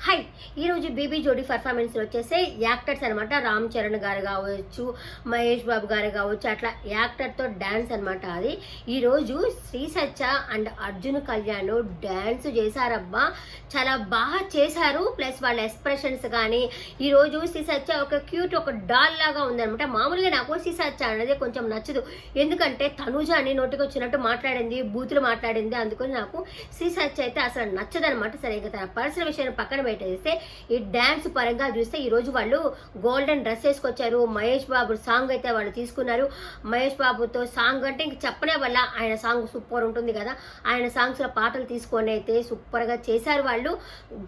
Hi ఈరోజు BB జోడీ performance వచ్చేసి యాక్టర్స్ అనమాట. రామ్ చరణ్ గారు కావచ్చు, మహేష్ బాబు గారు కావచ్చు, అట్లా యాక్టర్తో డ్యాన్స్ అనమాట. అది ఈరోజు శ్రీ సత్య అండ్ అర్జున్ కళ్యాణ్ డ్యాన్స్ చేశారబ్బా, చాలా బాగా చేశారు. ప్లస్ వాళ్ళ ఎక్స్ప్రెషన్స్ కానీ ఈరోజు శ్రీ సత్య ఒక క్యూట్ ఒక డాల్ లాగా ఉందనమాట. మామూలుగా నాకు శ్రీ సత్య అనేది కొంచెం నచ్చదు, ఎందుకంటే తనుజ అని నోటికి వచ్చినట్టు మాట్లాడింది, బూతులు మాట్లాడింది. అందుకని నాకు శ్రీ సత్య అయితే అసలు నచ్చదనమాట. సరే, ఇంకా తన పర్సనల్ విషయాన్ని పక్కన పెట్టేస్తే ఈ డ్యాన్స్ పరంగా చూస్తే ఈరోజు వాళ్ళు golden dress వేసుకొచ్చారు. Mahesh Babu song అయితే వాళ్ళు తీసుకున్నారు. మహేష్ బాబుతో సాంగ్ అంటే ఇంక చెప్పనే వల్ల ఆయన సాంగ్ సూపర్ ఉంటుంది కదా, ఆయన సాంగ్స్ లో పాటలు తీసుకొని అయితే సూపర్ గా చేశారు వాళ్ళు.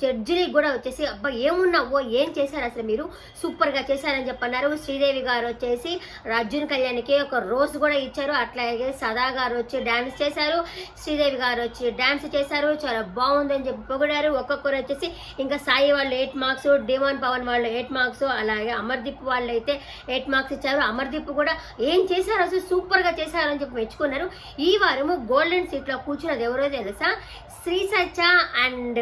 జడ్జిని కూడా వచ్చేసి అబ్బా ఏమున్నావో ఏం చేశారు అసలు మీరు సూపర్ గా చేశారని చెప్పన్నారు. శ్రీదేవి గారు వచ్చేసి అర్జున్ కళ్యాణ్కి ఒక రోజ్ కూడా ఇచ్చారు. అట్లాగే సదా గారు వచ్చి డాన్స్ చేశారు, శ్రీదేవి గారు వచ్చి డాన్స్ చేశారు, చాలా బాగుందని చెప్పి పొగిడారు. ఒక్కొక్కరు వచ్చేసి ఇంకా సాయి వాళ్ళు 8 మార్క్స్, డిమాన్ పవన్ వాళ్ళు 8 మార్క్స్, అలాగే అమర్దీప్ వాళ్ళు అయితే 8 మార్క్స్ ఇచ్చారు. అమర్దీప్ కూడా ఏం చేశారు అసలు సూపర్ గా చేశారని చెప్పి మెచ్చుకున్నారు. ఈ వారము గోల్డెన్ సీట్ లో కూర్చున్నది ఎవరో తెలుసా, శ్రీ సత్య అండ్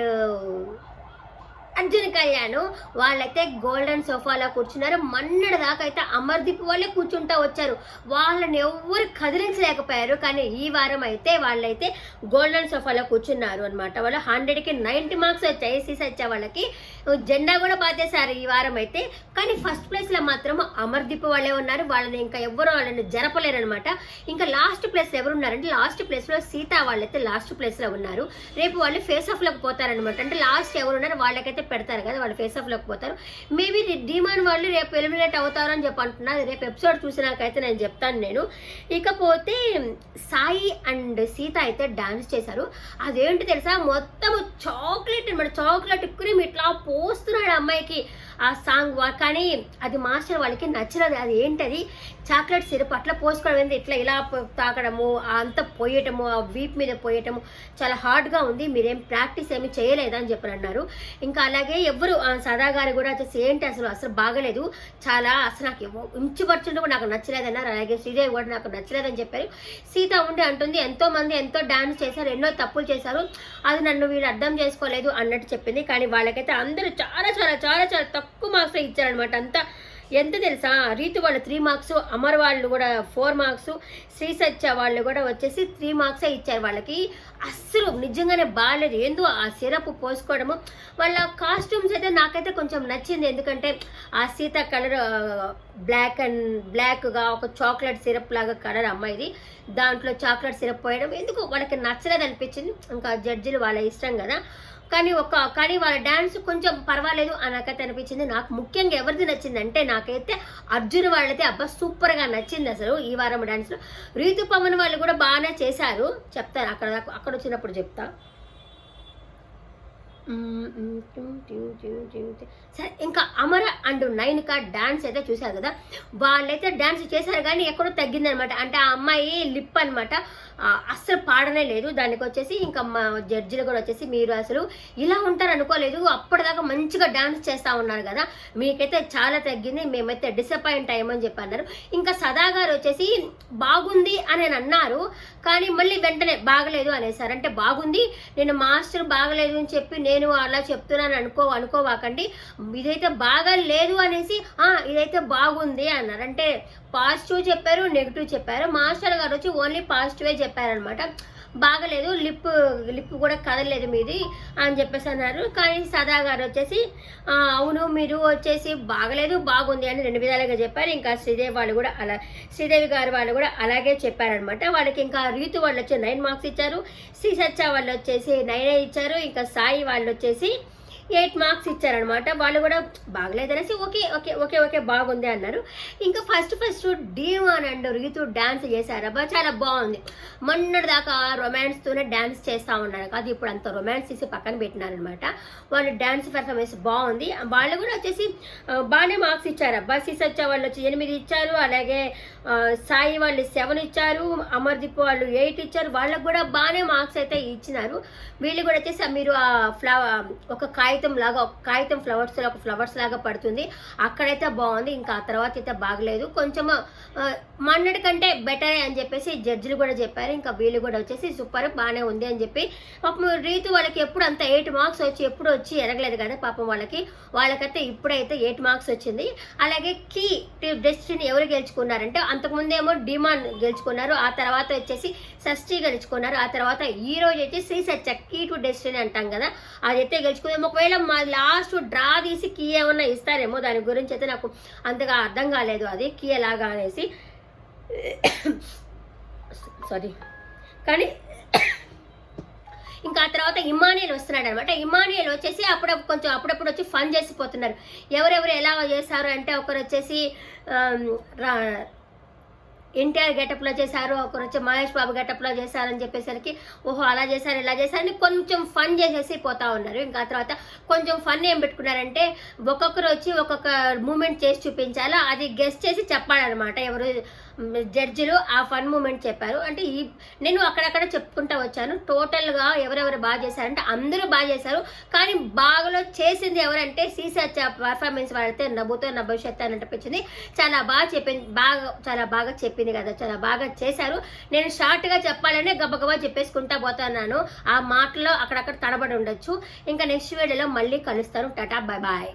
అర్జున్ కళ్యాణ్ వాళ్ళైతే గోల్డెన్ సోఫాలో కూర్చున్నారు. మన్నటి దాకా అయితే అమర్దీప్ వాళ్ళే కూర్చుంటా వచ్చారు, వాళ్ళని ఎవరు కదిలించలేకపోయారు. కానీ ఈ వారం అయితే వాళ్ళైతే గోల్డెన్ సోఫాలో కూర్చున్నారు అనమాట. వాళ్ళు 100కి 90 మార్క్స్ వచ్చాయి. శ్రీ సత్య వాళ్ళకి జెండా కూడా బాధేశారు ఈ వారం అయితే. కానీ ఫస్ట్ ప్లేస్ లో మాత్రం అమర్దీప్ వాళ్ళే ఉన్నారు, వాళ్ళని ఇంకా ఎవరు వాళ్ళని జరపలేరు అనమాట. ఇంకా లాస్ట్ ప్లేస్ ఎవరున్నారంటే లాస్ట్ ప్లేస్ లో సీత వాళ్ళైతే లాస్ట్ ప్లేస్ లో ఉన్నారు. రేపు వాళ్ళు ఫేస్ ఆఫ్ లోకి పోతారనమాట. అంటే లాస్ట్ ఎవరున్నారు వాళ్ళకైతే పెడతారు కదా, వాళ్ళు ఫేస్ ఆఫ్ లోకి పోతారు. మేబీ డిమాండ్ వాళ్ళు రేపు ఎలిమినేట్ అవుతారు అని చెప్పి అంటున్నారు. రేపు ఎపిసోడ్ చూసినాకైతే నేను చెప్తాను నేను. ఇకపోతే సాయి అండ్ సీత అయితే డాన్స్ చేశారు. అదేంటి తెలుసా, మొత్తం చాక్లెట్ అనమాట, చాక్లెట్ క్రీమ్ ఇట్లా పోస్తున్నాడు అమ్మాయికి ఆ సాంగ్. కానీ అది మాస్టర్ వాళ్ళకి నచ్చలేదు. అది ఏంటది, చాక్లెట్ సిరప్ అట్లా పోసుకోవడం ఏంటి, ఇట్లా ఇలా తాకడము, అంతా పోయటము, ఆ వీప్ మీద పోయటము చాలా హార్డ్గా ఉంది, మీరేం ప్రాక్టీస్ ఏమి చేయలేదని చెప్పని అన్నారు. ఇంకా అలాగే ఎవరు సదా గారు కూడా వచ్చేసి ఏంటి అసలు బాగలేదు, చాలా అసలు నాకు ఇంచుపరచుంటే కూడా నాకు నచ్చలేదన్నారు. అలాగే శ్రీదేవి కూడా నాకు నచ్చలేదని చెప్పారు. సీత ఉండి అంటుంది ఎంతో మంది ఎంతో డాన్స్ చేశారు, ఎన్నో తప్పులు చేశారు, అది నన్ను వీడు అర్థం చేసుకోలేదు అన్నట్టు చెప్పింది. కానీ వాళ్ళకైతే అందరూ చాలా చాలా చాలా చాలా తక్కువ మార్క్స్ ఇచ్చారనమాట. అంతా ఎంత తెలుసా, రీతు వాళ్ళు 3 మార్క్స్, అమర్ వాళ్ళు కూడా 4 మార్క్స్, శ్రీ సత్య వాళ్ళు కూడా వచ్చేసి 3 మార్క్సే ఇచ్చారు. వాళ్ళకి అస్సలు నిజంగానే బాగాలేదు. ఏందో ఆ సిరప్ పోసుకోవడము, వాళ్ళ కాస్ట్యూమ్స్ అయితే నాకైతే కొంచెం నచ్చింది. ఎందుకంటే ఆ సీత కలర్ బ్లాక్గా ఒక చాక్లెట్ సిరప్ లాగా కలర్ అమ్మాయిది, దాంట్లో చాక్లెట్ సిరప్ పోయడం ఎందుకు వాళ్ళకి నచ్చలేదు అనిపించింది. ఇంకా జడ్జిలు వాళ్ళ ఇష్టం కదా. కానీ వాళ్ళ డ్యాన్స్ కొంచెం పర్వాలేదు అని నాకైతే అనిపించింది. నాకు ముఖ్యంగా ఎవరిది నచ్చింది అంటే నాకైతే అర్జున్ వాళ్ళైతే అబ్బా సూపర్గా నచ్చింది అసలు ఈ వారం డ్యాన్స్లో. రీతు పవన్ వాళ్ళు కూడా బాగానే చేశారు, చెప్తాను అక్కడ వచ్చినప్పుడు చెప్తా. సరే, ఇంకా అమర అండ్ నైనిక డాన్స్ అయితే చూశారు కదా, వాళ్ళైతే డాన్స్ చేశారు కానీ ఎక్కడో తగ్గిందనమాట. అంటే ఆ అమ్మాయి లిప్ అనమాట అస్సలు పాడనే లేదు. దానికి వచ్చేసి ఇంకా మా జడ్జిలు కూడా వచ్చేసి మీరు అసలు ఇలా ఉంటారు అనుకోలేదు, అప్పటిదాకా మంచిగా డాన్స్ చేస్తూ ఉన్నారు కదా, మీకైతే చాలా తగ్గింది, మేమైతే డిసప్పాయింట్ అయ్యామని చెప్పి అన్నారు. ఇంకా సదా గారు వచ్చేసి బాగుంది అని అన్నారు, కానీ మళ్ళీ వెంటనే బాగలేదు అనేసారు. అంటే బాగుంది, నేను మాస్టర్ బాగలేదు అని చెప్పి నేను అలా చెప్తున్నాను అనుకోవాకండి, ఇదైతే బాగా లేదు అనేసి ఇదైతే బాగుంది అన్నారు. అంటే పాజిటివ్ చెప్పారు, నెగిటివ్ చెప్పారు. మాస్టర్ గారు వచ్చి ఓన్లీ పాజిటివే చెప్పారనమాట. బాగలేదు, లిప్ కూడా కదలేదు మీది అని చెప్పేసి అన్నారు. కానీ సదా గారు వచ్చేసి అవును మీరు వచ్చేసి బాగలేదు బాగుంది అని 2 విధాలుగా చెప్పారు. ఇంకా శ్రీదేవి గారు వాళ్ళు కూడా అలాగే చెప్పారనమాట. వాళ్ళకి ఇంకా రీతు వాళ్ళు వచ్చి 9 మార్క్స్ ఇచ్చారు, శ్రీ సత్య వాళ్ళు వచ్చేసి 9 ఇచ్చారు, ఇంకా సాయి వాళ్ళు వచ్చేసి 8 మార్క్స్ ఇచ్చారనమాట. వాళ్ళు కూడా బాగలేదనేసి ఓకే ఓకే ఓకే ఓకే బాగుంది అన్నారు. ఇంకా ఫస్ట్ డిమాన్ అండ్ రీతు డాన్స్ చేశారబ్బా, చాలా బాగుంది. మొన్నటి దాకా రొమాన్స్తోనే డాన్స్ చేస్తూ ఉన్నారు కాదు, ఇప్పుడు అంత రొమాన్స్ తీసి పక్కన పెట్టినారనమాట. వాళ్ళు డాన్స్ పర్ఫార్మెన్స్ బాగుంది. వాళ్ళు కూడా వచ్చేసి బాగానే మార్క్స్ ఇచ్చారబ్బా. శ్రీ సత్య వాళ్ళు వచ్చి 8 ఇచ్చారు, అలాగే సాయి వాళ్ళు 7 ఇచ్చారు, అమర్దీప్ వాళ్ళు 8 ఇచ్చారు. వాళ్ళకు కూడా బాగానే మార్క్స్ అయితే ఇచ్చినారు. వీళ్ళు కూడా వచ్చేసి మీరు ఒక కాయ కాగితం ఫ్లవర్స్ లాగా పడుతుంది, అక్కడైతే బాగుంది. ఇంకా ఆ తర్వాత అయితే బాగలేదు, కొంచెం మొన్నటి కంటే బెటరే అని చెప్పేసి జడ్జిలు కూడా చెప్పారు. ఇంకా వీళ్ళు కూడా వచ్చేసి సూపర్ బాగానే ఉంది అని చెప్పి. పాపం రీతు వాళ్ళకి ఎప్పుడు అంత 8 మార్క్స్ వచ్చి ఎప్పుడు వచ్చి ఎరగలేదు కదా పాపం వాళ్ళకైతే ఇప్పుడైతే 8 మార్క్స్ వచ్చింది. అలాగే కీ టు డెస్టినీ ఎవరు గెలుచుకున్నారంటే అంతకుముందేమో డిమాండ్ గెలుచుకున్నారు, ఆ తర్వాత వచ్చేసి షష్ఠి గెలుచుకున్నారు, ఆ తర్వాత ఈ రోజు అయితే శ్రీ సత్య కీ టు డెస్టినీ అంటాం కదా అదైతే గెలుచుకుందాం. ఒకవేళ మా లాస్ట్ డ్రా తీసి కీ ఏమన్నా ఇస్తారేమో, దాని గురించి అయితే నాకు అంతగా అర్థం కాలేదు అది కీ ఎలాగా అనేసి. సారీ. కానీ ఇంకా ఆ తర్వాత ఇమానియల్ వస్తున్నాడు అనమాట. ఇమానియల్ వచ్చేసి అప్పుడప్పుడు వచ్చి ఫన్ చేసిపోతున్నారు. ఎవరెవరు ఎలా చేశారు అంటే ఒకరు వచ్చేసి ఎన్టీఆర్ గెటప్లో చేశారు, ఒకరు వచ్చి మహేష్ బాబు గెటప్లో చేశారని చెప్పేసరికి ఓహో అలా చేశారు ఇలా చేశారని కొంచెం ఫన్ చేసేసి పోతా ఉన్నారు. ఇంకా తర్వాత కొంచెం ఫన్ ఏం పెట్టుకున్నారంటే ఒక్కొక్కరు వచ్చి ఒక్కొక్క మూమెంట్ చేసి చూపించాలో అది గెస్ట్ చేసి చెప్పాలన్నమాట. ఎవరు జడ్జిలు ఆ ఫన్ మూమెంట్ చెప్పారు. అంటే నేను అక్కడక్కడ చెప్పుకుంటా వచ్చాను. టోటల్గా ఎవరెవరు బాగా చేశారంటే అందరూ బాగా చేశారు, కానీ బాగాలో చేసింది ఎవరంటే సీసా పర్ఫార్మెన్స్ వాడితే నవ్వుతో నా భవిష్యత్తు అని అనిపించింది. చాలా బాగా చెప్పింది కదా, చాలా బాగా చేశారు. నేను షార్ట్గా చెప్పాలనే గబగబా చెప్పేసుకుంటా పోతున్నాను, ఆ మాటలో అక్కడక్కడ తడబడి ఉండొచ్చు. ఇంకా నెక్స్ట్ వీడియోలో మళ్ళీ కలుస్తాను. Tata, bye bye.